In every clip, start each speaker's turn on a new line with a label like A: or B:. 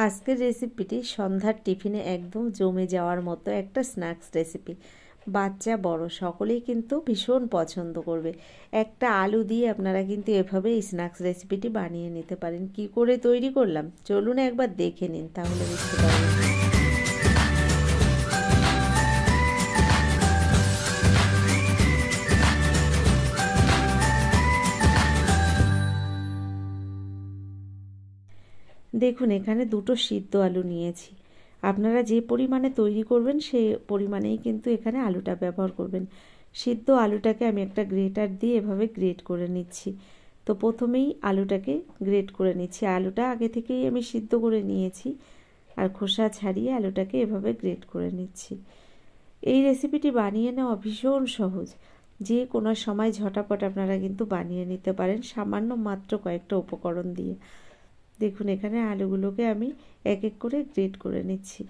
A: আজকের রেসিপিটি সন্ধ্যার টিফিনে একদম জমে যাওয়ার মতো একটা স্ন্যাক্স রেসিপি। বাচ্চা বড় সকলেই কিন্তু ভীষণ পছন্দ করবে। একটা আলু দিয়ে আপনারা কিন্তু এভাবে এই স্ন্যাক্স রেসিপিটি বানিয়ে নিতে পারেন। কি করে তৈরি করলাম চলুন একবার দেখে নিন, তাহলে বুঝতে পারবেন। দেখুন এখানে দুটো সিদ্ধ আলু নিয়েছি। আপনারা যে পরিমাণে তৈরি করবেন সেই পরিমাণেই কিন্তু এখানে আলুটা ব্যবহার করবেন। সিদ্ধ আলুটাকে আমি একটা গ্রেটার দিয়ে এভাবে গ্রেট করে নিচ্ছি। তো প্রথমেই আলুটাকে গ্রেট করে নিচ্ছি। আলুটা আগে থেকেই আমি সিদ্ধ করে নিয়েছি, আর খোসা ছাড়িয়ে আলুটাকে এভাবে গ্রেট করে নিচ্ছি। এই রেসিপিটি বানিয়ে নেওয়া ভীষণ সহজ, যে কোনো সময় ঝটাপট আপনারা কিন্তু বানিয়ে নিতে পারেন সামান্য মাত্র কয়েকটা উপকরণ দিয়ে। দেখুন এখানে আলুগুলোকে আমি এক এক করে গ্রেট করে নিচ্ছি।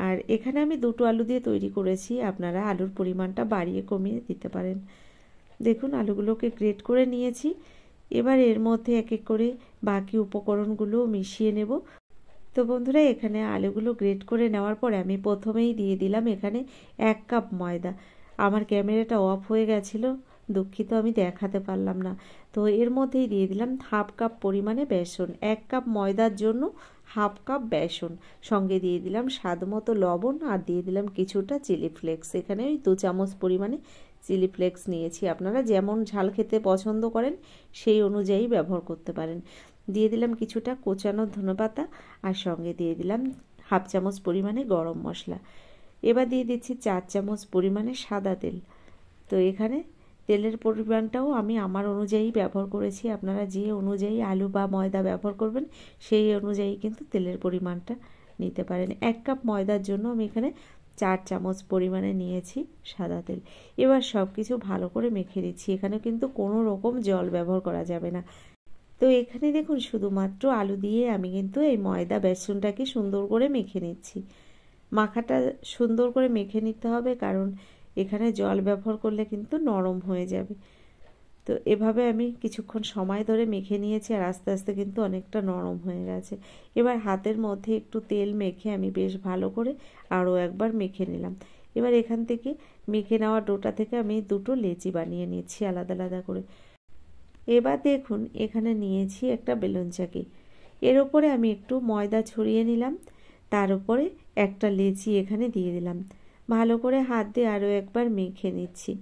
A: আর এখানে আমি দুটো আলু দিয়ে তৈরি করেছি, আপনারা আলুর পরিমাণটা বাড়িয়ে কমিয়ে দিতে পারেন। দেখুন আলুগুলোকে গ্রেট করে নিয়েছি। এবার এর মধ্যে এক এক করে বাকি উপকরণগুলো মিশিয়ে নেব। তো বন্ধুরা এখানে আলুগুলো গ্রেট করে নেওয়ার পরে আমি প্রথমেই দিয়ে দিলাম এখানে 1 কাপ ময়দা। আমার ক্যামেরাটা অফ হয়ে গেছিলো, দুঃখিত, আমি দেখাতে পারলাম না। তো এর মধ্যেই দিয়ে দিলাম 1/2 কাপ পরিমাণে বেসন। 1 কাপ ময়দার জন্য 1/2 কাপ বেসন। সঙ্গে দিয়ে দিলাম স্বাদ মতো লবণ, আর দিয়ে দিলাম কিছুটা চিলি ফ্লেক্স। এখানে ওই 2 চামচ পরিমাণে চিলি ফ্লেক্স নিয়েছি। আপনারা যেমন ঝাল খেতে পছন্দ করেন সেই অনুযায়ী ব্যবহার করতে পারেন। দিয়ে দিলাম কিছুটা কোচানো ধনেপাতা, আর সঙ্গে দিয়ে দিলাম 1/2 চামচ পরিমাণে গরম মশলা। এবার দিয়ে দিচ্ছি 4 চামচ পরিমাণে সাদা তেল। তো এখানে তেলের পরিমাণটাও আমি আমার অনুযায়ী ব্যবহার করেছি। আপনারা যে অনুযায়ী আলু বা ময়দা ব্যবহার করবেন সেই অনুযায়ী কিন্তু তেলের পরিমাণটা নিতে পারেন। 1 কাপ ময়দার জন্য আমি এখানে 4 চামচ পরিমাণে নিয়েছি সাদা তেল। এবার সব কিছু ভালো করে মেখে দিচ্ছি। এখানে কিন্তু কোনো রকম জল ব্যবহার করা যাবে না। তো এখানে দেখুন শুধুমাত্র আলু দিয়ে আমি কিন্তু এই ময়দা বেসনটাকে সুন্দর করে মেখে নিচ্ছি। মাখাটা সুন্দর করে মেখে নিতে হবে, কারণ এখানে জল ব্যবহার করলে কিন্তু নরম হয়ে যাবে। তো এভাবে আমি কিছুক্ষণ সময় ধরে মেখে নিয়েছি, আর আস্তে আস্তে কিন্তু অনেকটা নরম হয়ে গেছে। এবার হাতের মধ্যে একটু তেল মেখে আমি বেশ ভালো করে আরও একবার মেখে নিলাম। এবার এখান থেকে মেখে নেওয়া ডোটা থেকে আমি দুটো লেচি বানিয়ে নিচ্ছি আলাদা আলাদা করে। এবার দেখুন এখানে নিয়েছি একটা বেলুন চাকি। এর ওপরে আমি একটু ময়দা ছড়িয়ে নিলাম, তার উপরে একটা লেচি এখানে দিয়ে দিলাম। ভালো করে হাত দিয়ে আরও একবার মেখে নিচ্ছি।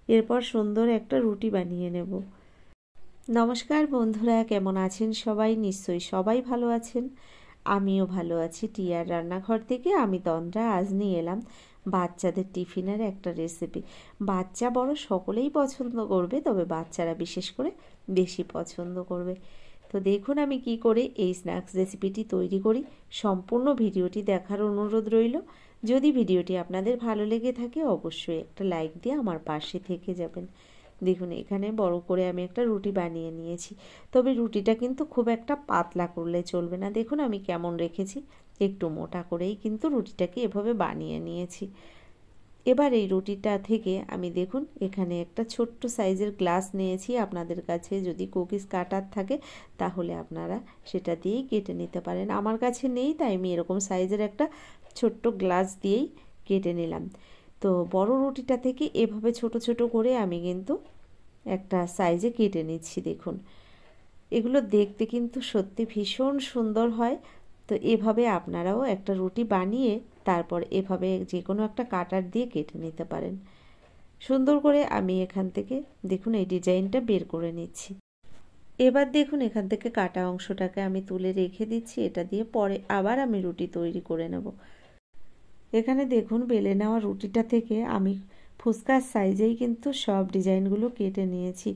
A: এরপর সুন্দর একটা রুটি বানিয়ে নেব। নমস্কার বন্ধুরা, কেমন আছেন সবাই? নিশ্চয়ই সবাই ভালো আছেন, আমিও ভালো আছি। টিয়ার রান্নাঘর থেকে আমি তন্দ্রা আজ নিয়ে এলাম বাচ্চাদের টিফিনের একটা রেসিপি। বাচ্চা বড় সকলেই পছন্দ করবে, তবে বাচ্চারা বিশেষ করে বেশি পছন্দ করবে। তো দেখুন আমি কি করে এই স্ন্যাক্স রেসিপিটি তৈরি করি। সম্পূর্ণ ভিডিওটি দেখার অনুরোধ রইল। যদি ভিডিওটি আপনাদের ভালো লেগে থাকে অবশ্যই একটা লাইক দিয়ে আমার পাশে থেকে যাবেন। দেখুন এখানে বড় করে আমি একটা রুটি বানিয়ে নিয়েছি, তবে রুটিটা কিন্তু খুব একটা পাতলা করলে চলবে না। দেখুন আমি কেমন রেখেছি, একটু মোটা করেই কিন্তু রুটিটাকে এভাবে বানিয়ে নিয়েছি। এবার এই রুটিটা থেকে আমি দেখুন এখানে একটা ছোট্ট সাইজের গ্লাস নিয়েছি। আপনাদের কাছে যদি কুকিজ কাটার থাকে তাহলে আপনারা সেটা দিয়েই কেটে নিতে পারেন। আমার কাছে নেই, তাই আমি এরকম সাইজের একটা ছোট্ট গ্লাস দিয়েই কেটে নিলাম। তো বড় রুটিটা থেকে এভাবে ছোট ছোট করে আমি কিন্তু একটা সাইজে কেটে নিচ্ছি। দেখুন এগুলো দেখতে কিন্তু সত্যি ভীষণ সুন্দর হয়। তো এভাবে আপনারাও একটা রুটি বানিয়ে তারপর এভাবে যে কোনো একটা কাটার দিয়ে কেটে নিতে পারেন। সুন্দর করে আমি এখান থেকে দেখুন এই ডিজাইনটা বের করে নিচ্ছি। এবার দেখুন এখান থেকে কাটা অংশটাকে আমি তুলে রেখে দিচ্ছি। এটা দিয়ে পরে আবার আমি রুটি তৈরি করে নেব। এখানে দেখুন বেলে নেওয়া রুটিটা থেকে আমি ফুচকার সাইজেই কিন্তু সব ডিজাইনগুলো কেটে নিয়েছি।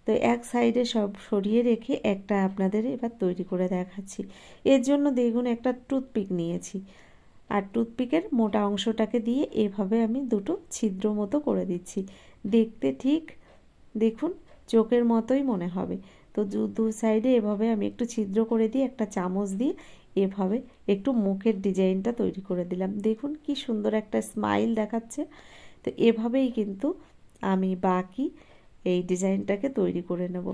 A: তো এক সাইডে সব সরিয়ে রেখে একটা আপনাদের এবার তৈরি করে দেখাচ্ছি। এর জন্য দেখুন একটা টুথপিক নিয়েছি, আর টুথপিকের মোটা অংশটাকে দিয়ে এভাবে আমি দুটো ছিদ্র মতো করে দিচ্ছি। দেখতে ঠিক দেখুন চোখের মতোই মনে হবে। তো দু সাইডে এভাবে আমি একটু ছিদ্র করে দিয়ে একটা চামচ দিয়ে এভাবে একটু মুখের ডিজাইনটা তৈরি করে দিলাম। দেখুন কি সুন্দর একটা স্মাইল দেখাচ্ছে। তো এভাবেই কিন্তু আমি বাকি এই ডিজাইনটাকে তৈরি করে নেব।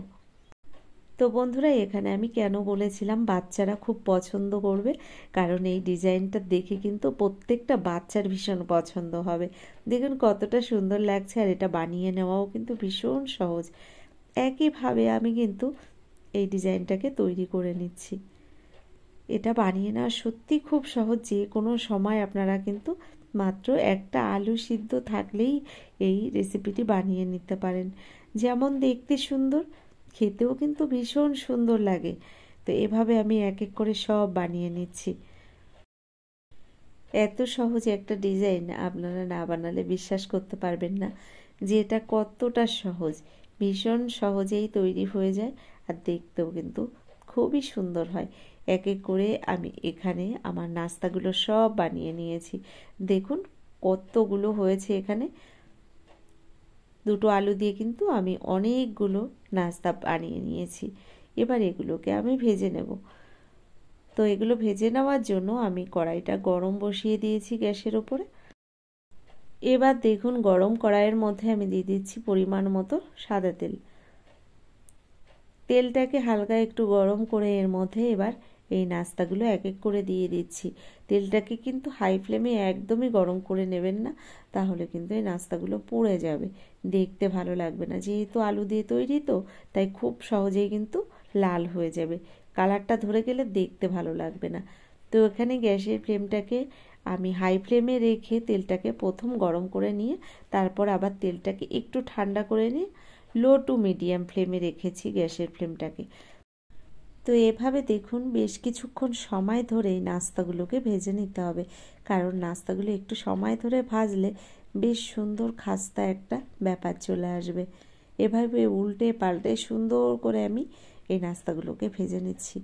A: তো বন্ধুরা এখানে আমি কেন বলেছিলাম বাচ্চারা খুব পছন্দ করবে, কারণ এই ডিজাইনটা দেখে কিন্তু প্রত্যেকটা বাচ্চার ভীষণ পছন্দ হবে। দেখুন কতটা সুন্দর লাগছে, আর এটা বানিয়ে নেওয়াও কিন্তু ভীষণ সহজ। একইভাবে আমি কিন্তু এই ডিজাইনটাকে তৈরি করে নিচ্ছি। এটা বানিয়ে নেওয়া সত্যি খুব সহজ, যে কোনো সময় আপনারা কিন্তু মাত্র একটা আলু সিদ্ধ থাকলেই এই রেসিপিটি বানিয়ে নিতে পারেন। যেমন দেখতে সুন্দর, খেতেও কিন্তু ভীষণ সুন্দর লাগে। তো এভাবে আমি এক এক করে সব বানিয়ে নিচ্ছি। এত সহজ একটা ডিজাইন আপনারা না বানালে বিশ্বাস করতে পারবেন না যে এটা কতটা সহজ। ভীষণ সহজেই তৈরি হয়ে যায়, আর দেখতেও কিন্তু খুবই সুন্দর হয়। এক এক করে আমি এখানে আমার নাস্তাগুলো সব বানিয়ে নিয়েছি। দেখুন কতগুলো হয়েছে এখানে। দুটো আলু দিয়ে কিন্তু আমি অনেকগুলো নাস্তা বানিয়ে নিয়েছি। এবার এগুলোকে আমি ভেজে নেব। তো এগুলো ভেজে নেওয়ার জন্য আমি কড়াইটা গরম বসিয়ে দিয়েছি গ্যাসের ওপরে। এবার দেখুন গরম কড়াইয়ের মধ্যে আমি দিয়ে দিচ্ছি পরিমাণ মতো সাদা তেল। তেলটাকে হালকা একটু গরম করে এর মধ্যে এবার এই নাস্তাগুলো এক এক করে দিয়ে দিচ্ছি। তেলটাকে কিন্তু হাই ফ্লেমে একদমই গরম করে নেবেন না, তাহলে কিন্তু এই নাস্তাগুলো পুড়ে যাবে, দেখতে ভালো লাগবে না। যেহেতু আলু দিয়ে তৈরি তো তাই খুব সহজেই কিন্তু লাল হয়ে যাবে, কালারটা ধরে গেলে দেখতে ভালো লাগবে না। তো এখানে গ্যাসের ফ্লেমটাকে আমি হাই ফ্লেমে রেখে তেলটাকে প্রথম গরম করে নিয়ে তারপর আবার তেলটাকে একটু ঠান্ডা করে নিয়ে লো টু মিডিয়াম ফ্লেমে রেখেছি গ্যাসের ফ্লেমটাকে। তো এভাবে দেখুন বেশ কিছুক্ষণ সময় ধরে এই নাস্তাগুলোকে ভেজে নিতে হবে, কারণ নাস্তাগুলো একটু সময় ধরে ভাজলে বেশ সুন্দর খাস্তা একটা ব্যাপার চলে আসবে। এভাবে উল্টে পাল্টে সুন্দর করে আমি এই নাস্তাগুলোকে ভেজে নিচ্ছি।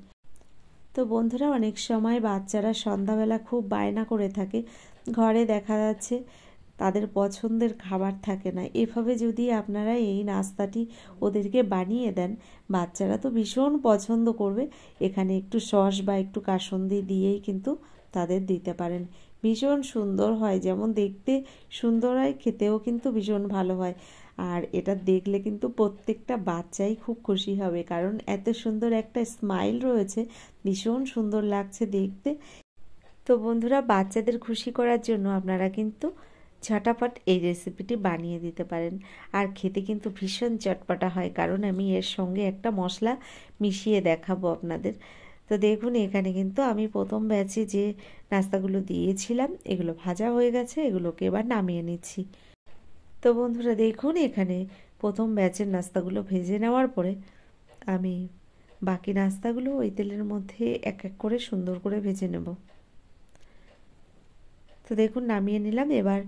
A: তো বন্ধুরা অনেক সময় বাচ্চারা সন্ধ্যাবেলা খুব বায়না করে থাকে, ঘরে দেখা যাচ্ছে তাদের পছন্দের খাবার থাকে না। এভাবে যদি আপনারা এই নাস্তাটি ওদেরকে বানিয়ে দেন, বাচ্চারা তো ভীষণ পছন্দ করবে। এখানে একটু সস বা একটু কাসুন্দি দিয়েই কিন্তু তাদের দিতে পারেন। ভীষণ সুন্দর হয়, যেমন দেখতে সুন্দর হয়, খেতেও কিন্তু ভীষণ ভালো হয়। আর এটা দেখলে কিন্তু প্রত্যেকটা বাচ্চাই খুব খুশি হবে, কারণ এত সুন্দর একটা স্মাইল রয়েছে, ভীষণ সুন্দর লাগছে দেখতে। তো বন্ধুরা বাচ্চাদের খুশি করার জন্য আপনারা কিন্তু ঝটাপট এই রেসিপিটি বানিয়ে দিতে পারেন। আর খেতে কিন্তু ভীষণ চটপটা হয়, কারণ আমি এর সঙ্গে একটা মশলা মিশিয়ে দেখাবো আপনাদের। তো দেখুন এখানে কিন্তু আমি প্রথম ব্যাচে যে নাস্তাগুলো দিয়েছিলাম এগুলো ভাজা হয়ে গেছে, এগুলোকে এবার নামিয়ে নিচ্ছি। তো বন্ধুরা দেখুন এখানে প্রথম ব্যাচের নাস্তাগুলো ভেজে নেওয়ার পরে আমি বাকি নাস্তাগুলো ওই তেলের মধ্যে এক এক করে সুন্দর করে ভেজে নেব। তো দেখুন নামিয়ে নিলাম। এবার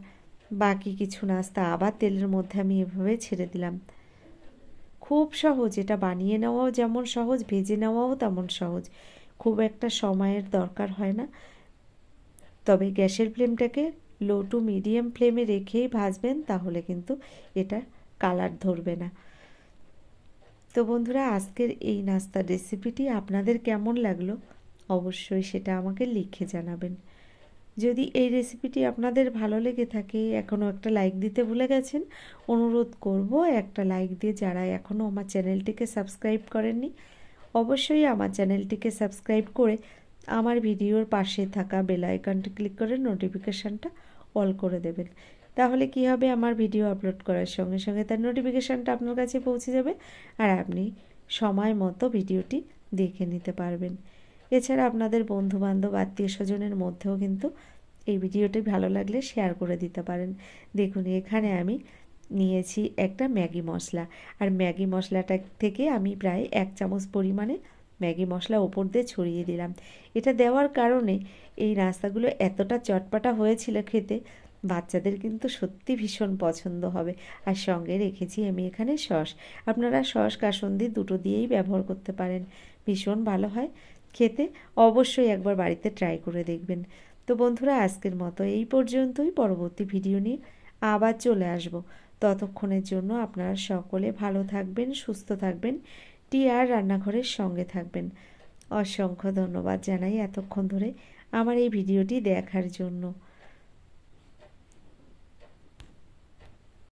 A: বাকি কিছু নাস্তা আবার তেলের মধ্যে আমি এভাবে ছেড়ে দিলাম। খুব সহজ, এটা বানিয়ে নেওয়াও যেমন সহজ, ভেজে নেওয়াও তেমন সহজ। খুব একটা সময়ের দরকার হয় না, তবে গ্যাসের ফ্লেমটাকে লো টু মিডিয়াম ফ্লেমে রেখেই ভাজবেন, তাহলে কিন্তু এটা কালার ধরবে না। তো বন্ধুরা আজকের এই নাস্তার রেসিপিটি আপনাদের কেমন লাগলো অবশ্যই সেটা আমাকে লিখে জানাবেন। যদি এই রেসিপিটি আপনাদের ভালো লেগে থাকে, এখনও একটা লাইক দিতে ভুলে গেছেন, অনুরোধ করব একটা লাইক দিয়ে যারা এখনও আমার চ্যানেলটিকে সাবস্ক্রাইব করেননি অবশ্যই আমার চ্যানেলটিকে সাবস্ক্রাইব করে আমার ভিডিওর পাশে থাকা বেল আইকনটি ক্লিক করে নোটিফিকেশানটা অল করে দেবেন। তাহলে কি হবে, আমার ভিডিও আপলোড করার সঙ্গে সঙ্গে তার নোটিফিকেশানটা আপনার কাছে পৌঁছে যাবে, আর আপনি সময় মতো ভিডিওটি দেখে নিতে পারবেন। এছাড়া আপনাদের বন্ধুবান্ধব আত্মীয় স্বজনের মধ্যেও কিন্তু এই ভিডিওটি ভালো লাগলে শেয়ার করে দিতে পারেন। দেখুন এখানে আমি নিয়েছি একটা ম্যাগি মশলা, আর ম্যাগি মশলাটা থেকে আমি প্রায় 1 চামচ পরিমাণে ম্যাগি মশলা ওপর দিয়ে ছড়িয়ে দিলাম। এটা দেওয়ার কারণে এই নাস্তাগুলো এতটা চটপটা হয়েছিল খেতে, বাচ্চাদের কিন্তু সত্যি ভীষণ পছন্দ হবে। আর সঙ্গে রেখেছি আমি এখানে সস। আপনারা সস কাসুন্দি দুটো দিয়েই ব্যবহার করতে পারেন, ভীষণ ভালো হয় খেতে। অবশ্যই একবার বাড়িতে ট্রাই করে দেখবেন। তো বন্ধুরা আজকের মতো এই পর্যন্তই। পরবর্তী ভিডিও নিয়ে আবার চলে আসব। ততক্ষণের জন্য আপনারা সকলে ভালো থাকবেন, সুস্থ থাকবেন, টিআর রান্নাঘরের সঙ্গে থাকবেন। অসংখ্য ধন্যবাদ জানাই এতক্ষণ ধরে আমার এই ভিডিওটি দেখার জন্য।